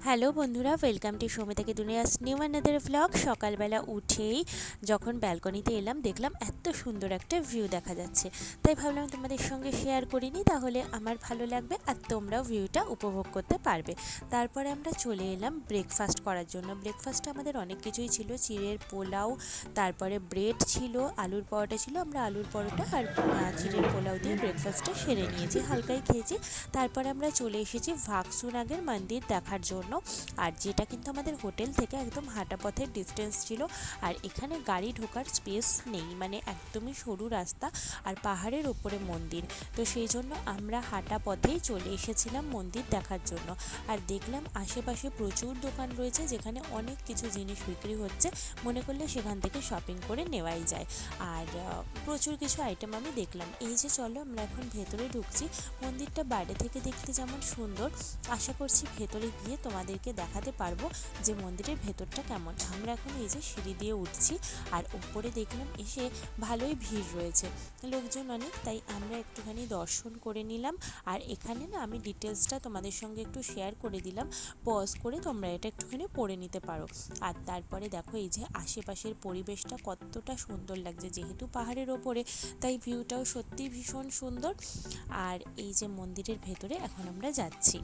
Hello বন্ধুরা, welcome to সৌমিতাকে দুনিয়াস নিউ অ্যানাদার ভ্লগ। সকালবেলা উঠেই যখন ব্যালকনিতে এলাম দেখলাম এত সুন্দর একটা ভিউ দেখা যাচ্ছে, তাই ভাবলাম তোমাদের সঙ্গে শেয়ার করিনি, তাহলে আমার ভালো লাগবে আর তোমরাও ভিউটা উপভোগ করতে পারবে। তারপরে আমরা চলে এলাম ব্রেকফাস্ট করার জন্য। ব্রেকফাস্টে আমাদের অনেক কিছুই ছিল, চিড়ের পোলাও, তারপরে ব্রেড ছিল, আলুর পরোটা ছিল। আমরা আলুর পরোটা আর চিড়ের পোলাও দিয়ে ব্রেকফাস্টটা সেরে নিয়েছি, হালকাই খেয়েছি। তারপরে আমরা চলে এসেছি ভাগসুনাগের মন্দির দেখার জন্য, আর যেটা কিন্তু আমাদের হোটেল থেকে একদম হাঁটা পথের ডিস্টেন্স ছিল। আর এখানে গাড়ি ঢোকার স্পেস নেই, মানে একদমই সরু রাস্তা আর পাহাড়ের ওপরে মন্দির, তো সেই জন্য আমরা হাঁটা পথেই চলে এসেছিলাম মন্দির দেখার জন্য। আর দেখলাম আশেপাশে প্রচুর দোকান রয়েছে যেখানে অনেক কিছু জিনিস বিক্রি হচ্ছে, মনে করলে সেখান থেকে শপিং করে নেওয়াই যায়। আর প্রচুর কিছু আইটেম আমি দেখলাম। এই যে চলো আমরা এখন ভেতরে ঢুকছি। মন্দিরটা বাইরে থেকে দেখতে যেমন সুন্দর, আশা করছি ভেতরে গিয়ে তোমাদেরকে দেখাতে পারবো যে মন্দিরের ভেতরটা কেমন। আমরা এখন এই যে সিঁড়ি দিয়ে উঠছি, আর উপরে দেখলাম এসে ভালোই ভিড় রয়েছে, লোকজন অনেক, তাই আমরা একটুখানি দর্শন করে নিলাম। আর এখানে না আমি ডিটেলসটা তোমাদের সঙ্গে একটু শেয়ার করে দিলাম, পজ করে তোমরা এটা একটুখানি পড়ে নিতে পারো। আর তারপরে দেখো এই যে আশেপাশের পরিবেশটা কতটা সুন্দর লাগছে, যেহেতু পাহাড়ের ওপরে তাই ভিউটাও সত্যি ভীষণ সুন্দর। আর এই যে মন্দিরের ভেতরে এখন আমরা যাচ্ছি।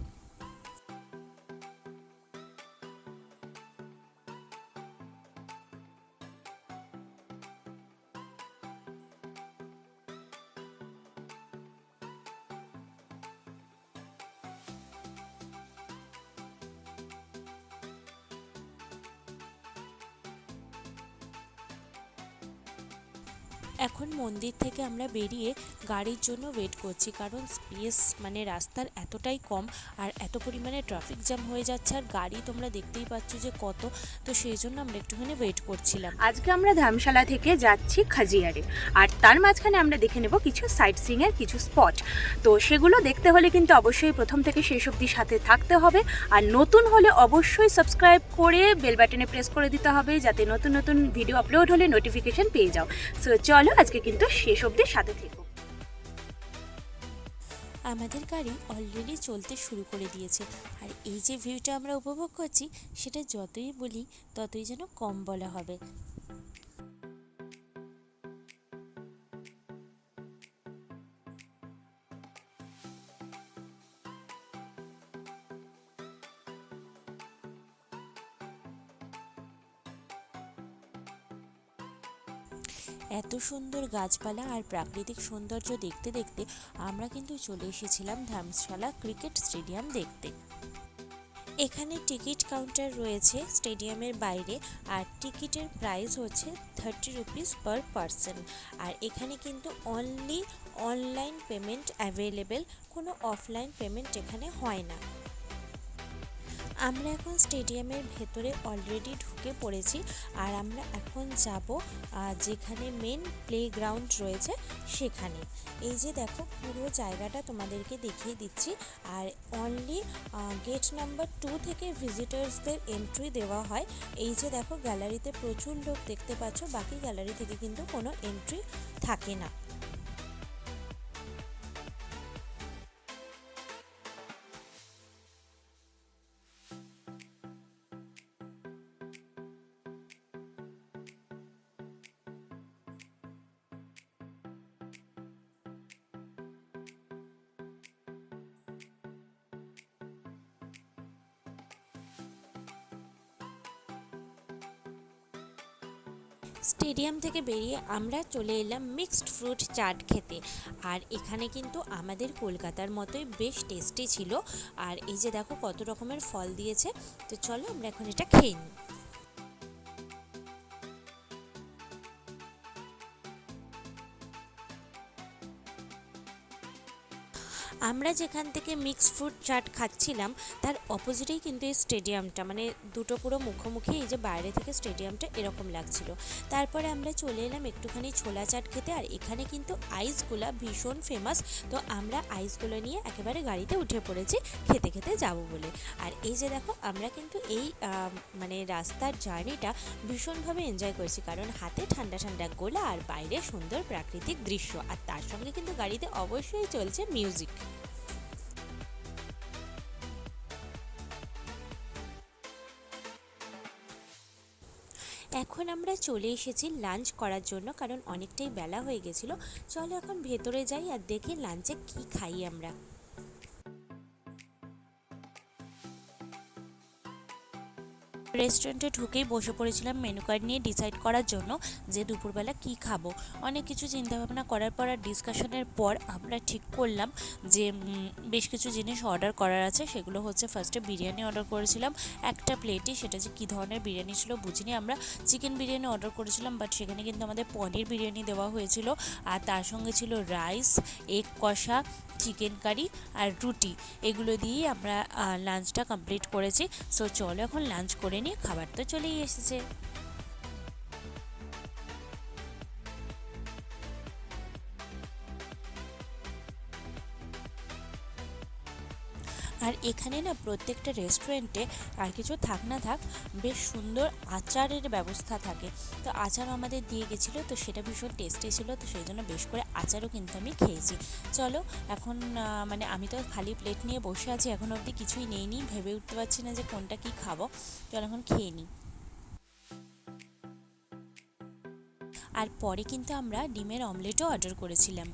এখন মন্দির থেকে আমরা বেরিয়ে গাড়ির জন্য ওয়েট করছি, কারণ স্পেস মানে রাস্তার এতটাই কম আর এত পরিমাণে ট্রাফিক জ্যাম হয়ে যাচ্ছে, আর গাড়ি তোমরা দেখতেই পাচ্ছ যে কত, তো সেই জন্য আমরা একটুখানি ওয়েট করছিলাম। আজকে আমরা ধামশালা থেকে যাচ্ছি খাজিয়ারে, আর তার মাঝখানে আমরা দেখে নেব কিছু সাইট সিইং এর কিছু স্পট। তো সেগুলো দেখতে হলে কিন্তু অবশ্যই প্রথম থেকে শেষ অবধি সাথে থাকতে হবে, আর নতুন হলে অবশ্যই সাবস্ক্রাইব করে বেল বাটনে প্রেস করে দিতে হবে, যাতে নতুন নতুন ভিডিও আপলোড হলে নোটিফিকেশন পেয়ে যাও। সো চলো আজকে কিন্তু শেষ অবধি সাথে থেকো। আমাদের গাড়ি অলরেডি চলতে শুরু করে দিয়েছে, আর এই যে ভিউটা আমরা উপভোগ করছি সেটা যতই বলি ততই যেন কম বলা হবে। এত সুন্দর গাছপালা আর প্রাকৃতিক সৌন্দর্য দেখতে দেখতে আমরা কিন্তু চলে এসেছিলাম ধামশালা ক্রিকেট স্টেডিয়াম দেখতে। এখানে টিকিট কাউন্টার রয়েছে স্টেডিয়ামের বাইরে, আর টিকিটের প্রাইস হচ্ছে 30 রুপিস পার পারসন। আর এখানে কিন্তু অনলি অনলাইন পেমেন্ট অ্যাভেলেবেল, কোনো অফলাইন পেমেন্ট এখানে হয় না। আমরা এখন স্টেডিয়ামের ভেতরে অলরেডি ঢুকে পড়েছি, আর আমরা এখন যাব যেখানে মেন প্লেগ্রাউন্ড রয়েছে সেখানে। এই যে দেখো পুরো জায়গাটা তোমাদেরকে দেখিয়ে দিচ্ছি। আর অনলি গেট নাম্বার 2 থেকে ভিজিটার্সদের এন্ট্রি দেওয়া হয়। এই যে দেখো গ্যালারিতে প্রচুর লোক দেখতে পাচ্ছ, বাকি গ্যালারি থেকে কিন্তু কোনো এন্ট্রি থাকে না। স্টেডিয়াম থেকে বেরিয়ে আমরা চলে এলাম মিক্সড ফ্রুট চাট খেতে। আর এখানে কিন্তু আমাদের কলকাতার মতোই বেশ টেস্টি ছিল। আর এই যে দেখো কত রকমের ফল দিয়েছে, তো চলো আমরা এখন এটা খেয়ে নিই। আমরা যেখান থেকে মিক্স ফ্রুট চাট খাচ্ছিলাম তার অপোজিটেই কিন্তু এই স্টেডিয়ামটা, মানে দুটো পুরো মুখোমুখি, এই যে বাইরে থেকে স্টেডিয়ামটা এরকম লাগছিল। তারপরে আমরা চলে এলাম একটুখানি ছোলা চাট খেতে, আর এখানে কিন্তু আইসগুলা ভীষণ ফেমাস, তো আমরা আইসগুলো নিয়ে একেবারে গাড়িতে উঠে পড়েছি খেতে খেতে যাব বলে। আর এই যে দেখো আমরা কিন্তু এই মানে রাস্তার জার্নিটা ভীষণভাবে এনজয় করছি, কারণ হাতে ঠান্ডা ঠান্ডা গোলা আর বাইরে সুন্দর প্রাকৃতিক দৃশ্য, আর তার সঙ্গে কিন্তু গাড়িতে অবশ্যই চলছে মিউজিক। এখন আমরা চলে এসেছি লাঞ্চ করার জন্য, কারণ অনেকটাই বেলা হয়ে গেছিলো। চলো এখন ভেতরে যাই আর দেখি লাঞ্চে কি খাই আমরা। রেস্টুরেন্টে ঢুকেই বসে পড়েছিলাম মেনু কার্ড নিয়ে ডিসাইড করার জন্য যে দুপুরবেলা কি খাবো। অনেক কিছু চিন্তাভাবনা করার পর আর ডিসকাশনের পর আমরা ঠিক করলাম যে বেশ কিছু জিনিস অর্ডার করার আছে। সেগুলো হচ্ছে ফার্স্টে বিরিয়ানি অর্ডার করেছিলাম একটা প্লেটই, সেটা যে কী ধরনের বিরিয়ানি ছিল বুঝিনি। আমরা চিকেন বিরিয়ানি অর্ডার করেছিলাম, বাট সেখানে কিন্তু আমাদের পনির বিরিয়ানি দেওয়া হয়েছিল, আর তার সঙ্গে ছিল রাইস, এগ কষা, চিকেন কারি আর রুটি। এগুলো দিয়েই আমরা লাঞ্চটা কমপ্লিট করেছি। সো চলো এখন লাঞ্চ করে নিই, খাবার তো চলেই এসেছে। আর এখানে না প্রত্যেকটা রেস্টুরেন্টে আর কিছু থাক না থাক বেশ সুন্দর আচারের ব্যবস্থা থাকে। তো আচার আমাদের দিয়ে গেছিলো, তো সেটা ভীষণ টেস্টি ছিল, তো সেই জন্য বেশ করে আচারও কিন্তু আমি খেয়েছি। চলো এখন মানে আমি তো খালি প্লেট নিয়ে বসে আছি, এখন অবধি কিছুই নেইনি, ভেবে উঠতে পারছি না যে কোনটা কি খাবো। চলো এখন খেয়ে নিই। আর পরে কিন্তু আমরা ডিমের অমলেটও অর্ডার করেছিলাম।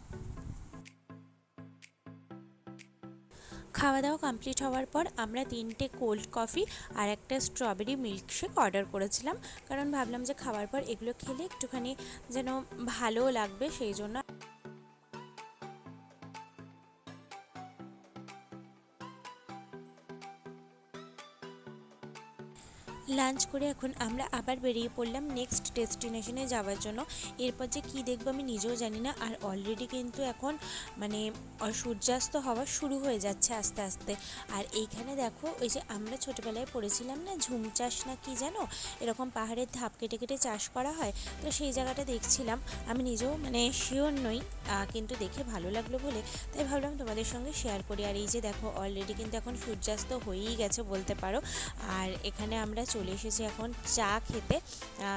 খাওয়া দাওয়া কমপ্লিট হওয়ার পর আমরা 3টে কোল্ড কফি আর একটা স্ট্রবেরি মিল্কশেক অর্ডার করেছিলাম, কারণ ভাবলাম যে খাওয়ার পর এগুলো খেলে একটুখানি যেন ভালোও লাগবে, সেই জন্য। লাঞ্চ করে এখন আমরা আবার বেরিয়ে পড়লাম নেক্সট ডেস্টিনেশনে যাওয়ার জন্য। এরপর যে কী দেখবো আমি নিজেও জানি না, আর অলরেডি কিন্তু এখন মানে সূর্যাস্ত হওয়া শুরু হয়ে যাচ্ছে আস্তে আস্তে। আর এইখানে দেখো, ওই যে আমরা ছোটোবেলায় পড়েছিলাম না ঝুম চাষ না কি যেন, এরকম পাহাড়ের ধাপ কেটে কেটে চাষ করা হয়, তো সেই জায়গাটা দেখছিলাম। আমি নিজেও মানে শিওর নই, কিন্তু দেখে ভালো লাগলো বলে তাই ভাবলাম তোমাদের সঙ্গে শেয়ার করি। আর এই যে দেখো অলরেডি কিন্তু এখন সূর্যাস্ত হয়েই গেছে বলতে পারো। আর এখানে আমরা চলে এসেছি এখন চা খেতে,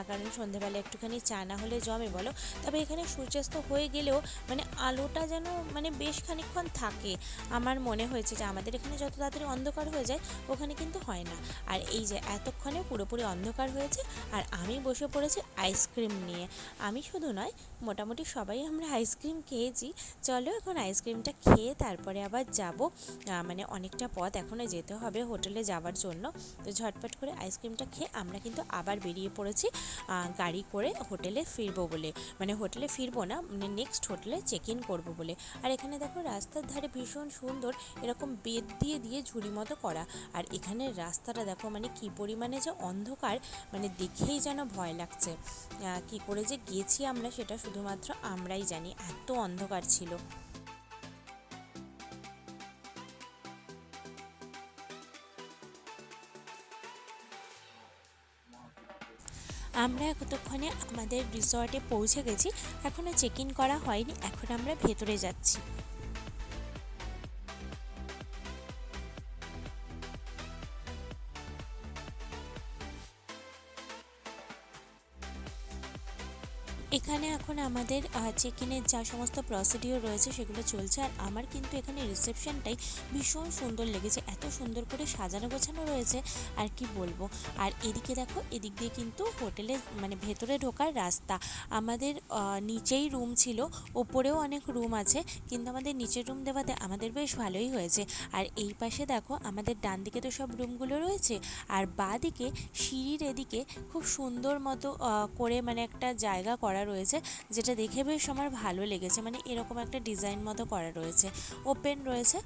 কারণ সন্ধেবেলা একটুখানি চা না হলে জমে বলো। তবে এখানে সূর্যাস্ত হয়ে গেলেও মানে আলোটা যেন মানে বেশ খানিকক্ষণ থাকে। আমার মনে হয়েছে যে আমাদের এখানে যত তাড়াতাড়ি অন্ধকার হয়ে যায় ওখানে কিন্তু হয় না। আর এই যে এতক্ষণে পুরোপুরি অন্ধকার হয়েছে, আর আমি বসে পড়েছি আইসক্রিম নিয়ে। আমি শুধু নয়, মোটামুটি সবাই আমরা আইসক্রিম খেয়েছি। চলো এখন আইসক্রিমটা খেয়ে তারপরে আবার যাব, মানে অনেকটা পথ এখনও যেতে হবে হোটেলে যাওয়ার জন্য। তো ঝটপট করে আইসক্রিমটা খেয়ে আমরা কিন্তু আবার বেরিয়ে পড়েছি গাড়ি করে হোটেলে ফিরবো বলে। মানে হোটেলে ফিরবো না, মানে নেক্সট হোটেলে চেক ইন করবো বলে। আর এখানে দেখো রাস্তার ধারে ভীষণ সুন্দর এরকম বেত দিয়ে দিয়ে ঝুড়ি মতো করা। আর এখানের রাস্তাটা দেখো মানে কি পরিমাণে যে অন্ধকার, মানে দেখেই যেন ভয় লাগছে। কি করে যে গেছি আমরা সেটা শুধুমাত্র আমরাই জানি, এত অন্ধকার ছিল। আমরা এতক্ষণে আমাদের রিসর্টে পৌঁছে গেছি, এখনও চেক ইন করা হয়নি, এখন আমরা ভেতরে যাচ্ছি। এখানে এখন আমাদের চেক ইনের যা সমস্ত প্রসিডিওর রয়েছে সেগুলো চলছে। আর আমার কিন্তু এখানে রিসেপশনটাই ভীষণ সুন্দর লেগেছে, এত সুন্দর করে সাজানো গোছানো রয়েছে আর কি বলবো। আর এদিকে দেখো, এদিক দিয়ে কিন্তু হোটেলে মানে ভেতরে ঢোকার রাস্তা। আমাদের নিচেই রুম ছিল, ওপরেও অনেক রুম আছে, কিন্তু আমাদের নিচের রুম দেওয়াতে আমাদের বেশ ভালোই হয়েছে। আর এই পাশে দেখো আমাদের ডান দিকে তো সব রুমগুলো রয়েছে, আর বাঁ দিকে সিঁড়ির এদিকে খুব সুন্দর মতো করে মানে একটা জায়গা করা রয়েছে, যেটা দেখে বেশ আমার ভালো লেগেছে। মানে এরকম একটা ডিজাইন মতো করা রয়েছে, ওপেন রয়েছে।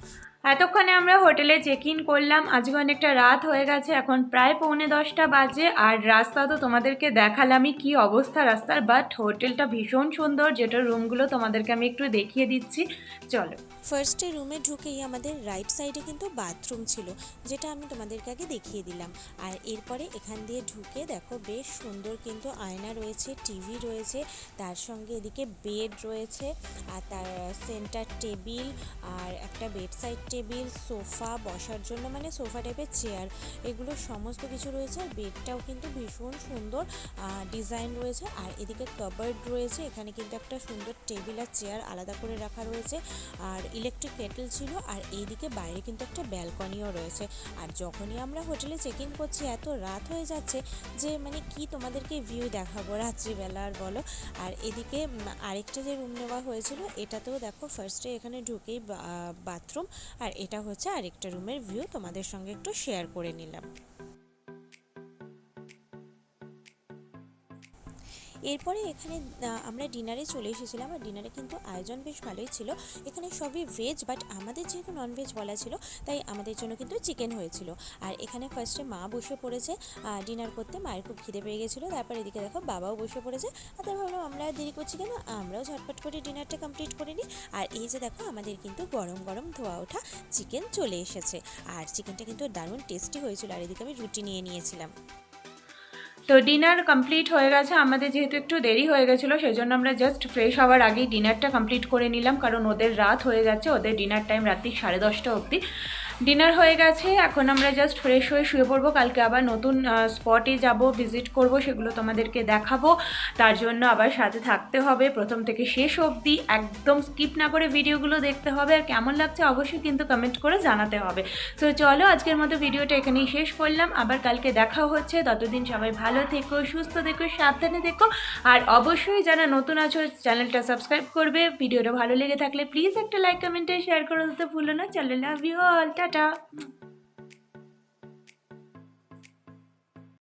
এতক্ষণে আমরা হোটেলে চেক ইন করলাম, আজকে অনেকটা রাত হয়ে গেছে, এখন প্রায় 9:45 বাজে। আর রাস্তা তো তোমাদেরকে দেখালামই কি অবস্থা রাস্তার, বাট হোটেলটা ভীষণ সুন্দর, যেটার রুমগুলো তোমাদেরকে আমি একটু দেখিয়ে দিচ্ছি, চলো। ফার্স্টে রুমে ঢুকেই আমাদের রাইট সাইডে কিন্তু বাথরুম ছিল, যেটা আমি তোমাদেরকে আগে দেখিয়ে দিলাম। আর এরপরে এখান দিয়ে ঢুকে দেখো বেশ সুন্দর কিন্তু আয়না রয়েছে, টিভি রয়েছে, তার সঙ্গে এদিকে বেড রয়েছে, আর তার সেন্টার টেবিল আর একটা বেড সাইড টেবিল, সোফা, বসার জন্য মানে সোফা টাইপের চেয়ার, এগুলো সমস্ত কিছু রয়েছে। আর বেডটাও কিন্তু ভীষণ সুন্দর ডিজাইন রয়েছে। আর এদিকে কাবার্ড রয়েছে, এখানে কিন্তু একটা সুন্দর টেবিল আর চেয়ার আলাদা করে রাখা রয়েছে। আর ইলেকট্রিক কেটেল ছিল। আর এইদিকে বাইরে কিন্তু একটা ব্যালকনিও রয়েছে। আর যখনই আমরা হোটেলে চেক ইন করছি এত রাত হয়ে যাচ্ছে যে মানে কি তোমাদেরকে ভিউ দেখাবো রাত্রিবেলা আর বলো। আর এদিকে আরেকটা যে রুম নেওয়া হয়েছিল এটাতেও দেখো ফার্স্টে এখানে ঢুকেই বাথরুম, আর এটা হচ্ছে আরেকটা রুমের ভিউ, তোমাদের সঙ্গে একটু শেয়ার করে নিলাম। এরপরে এখানে আমরা ডিনারে চলে এসেছিলাম। আর ডিনারে কিন্তু আয়োজন বেশ ভালোই ছিল। এখানে সবই ভেজ, বাট আমাদের যেহেতু ননভেজ বলা ছিল তাই আমাদের জন্য কিন্তু চিকেন হয়েছিল। আর এখানে ফার্স্টে মা বসে পড়েছে ডিনার করতে, মায়ের খুব খিদে পেয়ে গেছিলো। তারপর এদিকে দেখো বাবাও বসে পড়েছে। আর তাই ভাবলাম আমরা আর দেরি করছি কেন, আমরাও ঝটপট করে ডিনারটা কমপ্লিট করে নিই। আর এই যে দেখো আমাদের কিন্তু গরম গরম ধোয়া ওঠা চিকেন চলে এসেছে। আর চিকেনটা কিন্তু দারুণ টেস্টি হয়েছিল। আর এদিকে আমি রুটি নিয়ে নিয়েছিলাম। তো ডিনার কমপ্লিট হয়ে গেছে। আমাদের যেহেতু একটু দেরি হয়ে গেছিলো সেই জন্য আমরা জাস্ট ফ্রেশ হওয়ার আগেই ডিনারটা কমপ্লিট করে নিলাম, কারণ ওদের রাত হয়ে যাচ্ছে, ওদের ডিনার টাইম রাত্রি 10:30 অবধি। ডিনার হয়ে গেছে, এখন আমরা জাস্ট ফ্রেশ হয়ে শুয়ে পড়বো। কালকে আবার নতুন স্পটে যাব, ভিজিট করব, সেগুলো তোমাদেরকে দেখাবো। তার জন্য আবার সাথে থাকতে হবে প্রথম থেকে শেষ অবধি, একদম স্কিপ না করে ভিডিওগুলো দেখতে হবে। আর কেমন লাগছে অবশ্যই কিন্তু কমেন্ট করে জানাতে হবে। সো চলো আজকের মতো ভিডিওটা এখানেই শেষ করলাম, আবার কালকে দেখা হচ্ছে। ততদিন সবাই ভালো থেকো, সুস্থ থেকো, সাবধানে থেকো। আর অবশ্যই যারা নতুন আছো চ্যানেলটা সাবস্ক্রাইব করবে। ভিডিওটা ভালো লেগে থাকলে প্লিজ একটা লাইক, কমেন্টে শেয়ার করে দিতে ভুলো না। চলো, লাভ ইউ অল, টাটা।